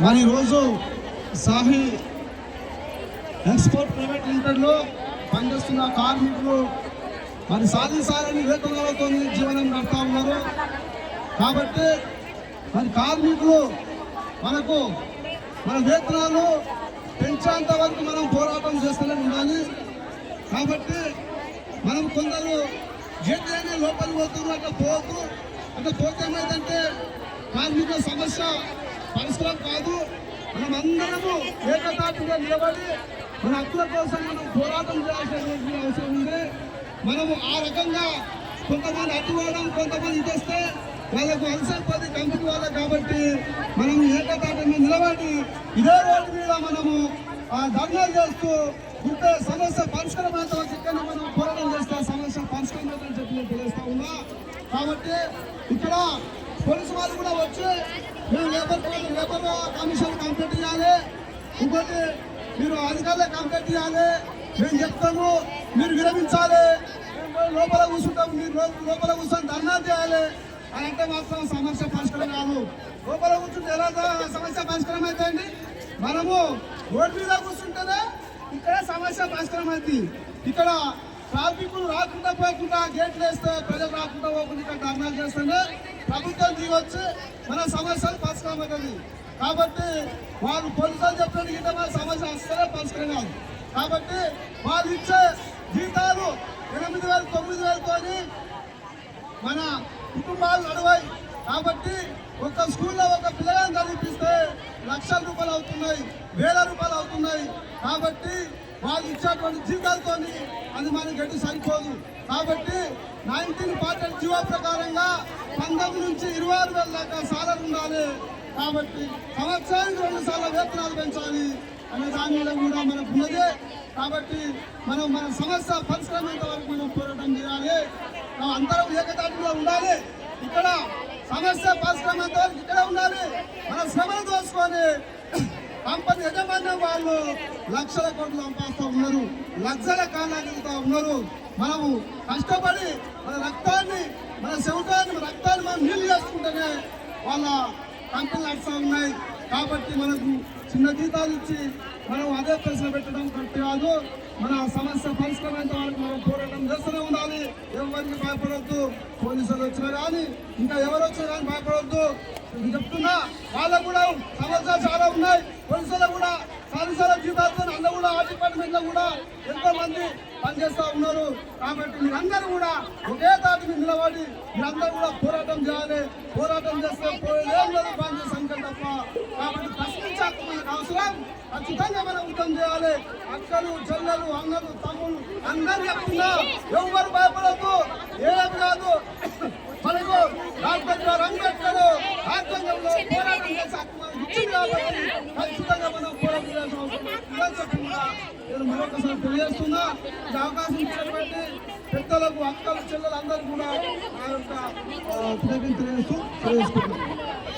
మరి ఈరోజు Sahi export private లిమిటెడ్లో పనిచేస్తున్న కార్మికులు మరి సాధించాలని వేతనాలతో జీవనం గడుపుతా ఉన్నారు. కాబట్టి మరి కార్మికులు మనకు మన వేతనాలు పెంచేంత వరకు మనం పోరాటం చేస్తూనే ఉండాలి. కాబట్టి మనం కొందరు జీతాన్ని లోపలికి పోతున్నారు, అట్లా పోతే ఏమైందంటే కార్మికుల సమస్య పరిష్కారం కాదు. మనం అందరము ఏకతాటిగా నిలబడి మన హక్కుల కోసం మనం పోరాటం చేయాల్సిన అవసరం ఉంది. మనము ఆ రకంగా కొంతమంది అడ్డుకోవడం, కొంతమంది ఇస్తే వాళ్ళకు అలసైపోతుంది కంపెనీ వాళ్ళకు. కాబట్టి మనం ఏకతాటిగా నిలబడి ఇదే రోడ్డు మీద మనము ధర్నాలు చేస్తూ ఉంటే సమస్య పరిష్కారమైన ఇక్కడ మనం పోరాటం చేస్తే సమస్య పరిష్కారం చెప్పి తెలియస్తా ఉన్నా. కాబట్టి ఇక్కడ పోలీసు వాళ్ళు కూడా వచ్చి మేము లేబర్ కమిషన్ కంప్లీట్ చేయాలి, ఇంకోటి మీరు అధికారులే కంప్లీట్ చేయాలి, మేము చెప్తాము మీరు విరమించాలి, మేము లోపల కూర్చుంటాము, మీరు లోపల కూర్చొని ధర్నా చేయాలి అని అంటే మాత్రం సమస్య పరిష్కారం కాదు. లోపల కూర్చుంటే ఎలా సమస్య పరిష్కారం అవుతాయండి? మనము రోడ్డు మీద కూర్చుంటేనే ఇక్కడ సమస్య పరిష్కారం అవుతుంది. ఇక్కడ ట్రాఫిక్లు రాకుండా పోకుండా గేట్లు వేస్తే ప్రజలు రాకుండా పోకుండా ఇక్కడ ధర్నాలు చేస్తేనే ప్రభుత్వం దిగొచ్చి మన సమస్యలు పరిష్కారం అవుతుంది. కాబట్టి వాళ్ళు పోలీసులు చెప్పినట్టు మన సమస్య అసలే పరిష్కారం కాదు. కాబట్టి వాళ్ళు ఇచ్చే జీతాలు 8,000 9,000తోని మన కుటుంబాలు నడవాయి. కాబట్టి ఒక స్కూల్లో ఒక పిల్లగాన్ని చదివిపిస్తే లక్షల రూపాయలు అవుతున్నాయి, వేల రూపాయలు అవుతున్నాయి. కాబట్టి వాళ్ళు ఇచ్చేటువంటి జీతాలతో అది మనకి ఎటు సరిపోదు. కాబట్టి 1940 జీవో ప్రకారంగా 19 నుంచి 26,000 దాకా సాలరీ ఉండాలి. కాబట్టి సంవత్సరానికి 2 సార్లు వేతనాలు పెంచాలి అనే దాని మీద కూడా మనకు ఉన్నది. కాబట్టి మనం మన సమస్య పరిష్కారమైన వరకు మనం పోరాటం చేయాలి. అందరం ఏకతాటిలో ఉండాలి. ఇక్కడ సమస్య పరిష్కారమైన వరకు ఇక్కడ ఉండాలి. మన శ్రమను దోచుకొని కంపెనీ యజమాన్యం వాళ్ళు లక్షల కోట్లు సంపాదిస్తూ ఉన్నారు, లక్షల కాలాగిలుతా ఉన్నారు. మనము కష్టపడి మన రక్తాన్ని, మన చెమటాన్ని, మన రక్తాన్ని మనం నీళ్ళు చేసుకుంటేనే వాళ్ళ కంపెనీలు నడుస్తూ ఉన్నాయి. కాబట్టి మనకు చిన్న జీతాలు ఇచ్చి మనం అదే ప్రశ్న పెట్టడం కరెక్ట్ కాదు. మన సమస్య పరిష్కారమైన వరకు మనం పోరాటం చేస్తూనే ఉండాలి. ఎవరికి భయపడవద్దు. పోలీసులు వచ్చినా కానీ ఇంకా ఎవరు వచ్చినా కానీ భయపడవద్దు. చెప్తున్నా వాళ్ళకు కూడా సమస్యలు చాలా ఉన్నాయి. పోలీసులు కూడా సాధించాల జీతాలతో అన్న కూడా ఆ డిపార్ట్మెంట్లో కూడా ఎంతో మంది పనిచేస్తూ ఉన్నారు. కాబట్టి మీరందరూ కూడా ఒకే తాటి మీద నిలబడి మీరందరూ కూడా పోరాటం చేయాలి. పోరాటం చేస్తే పోయేదేం లేదు, పనిచేసే సంఖ్య తప్ప. కాబట్టి ప్రశ్నించాక మనకు అవసరం. ఖచ్చితంగా మనం ఉద్యమం చేయాలి. అక్కలు, చెల్లెలు, అన్నలు, తమ్ముళ్ళు అందరూ చెప్తున్నా ఎవరు భయపడద్దు, ఏం కాదు. మనకు డాక్టర్ అంబేద్కర్ రాజ్యాంగంలో పోరాటం చేసి ఇచ్చింది కాబట్టి ఖచ్చితంగా మనం పోరాటం చేయాల్సిన అవసరం నేను మరొకసారి తెలియజేస్తున్నా. ఈ అవకాశం ఇచ్చినటువంటి పెద్దలకు, అక్కలు, చెల్లెలు అందరూ కూడా ఆ యొక్క తెలియజేస్తూ తెలియజేసుకుంటున్నాను.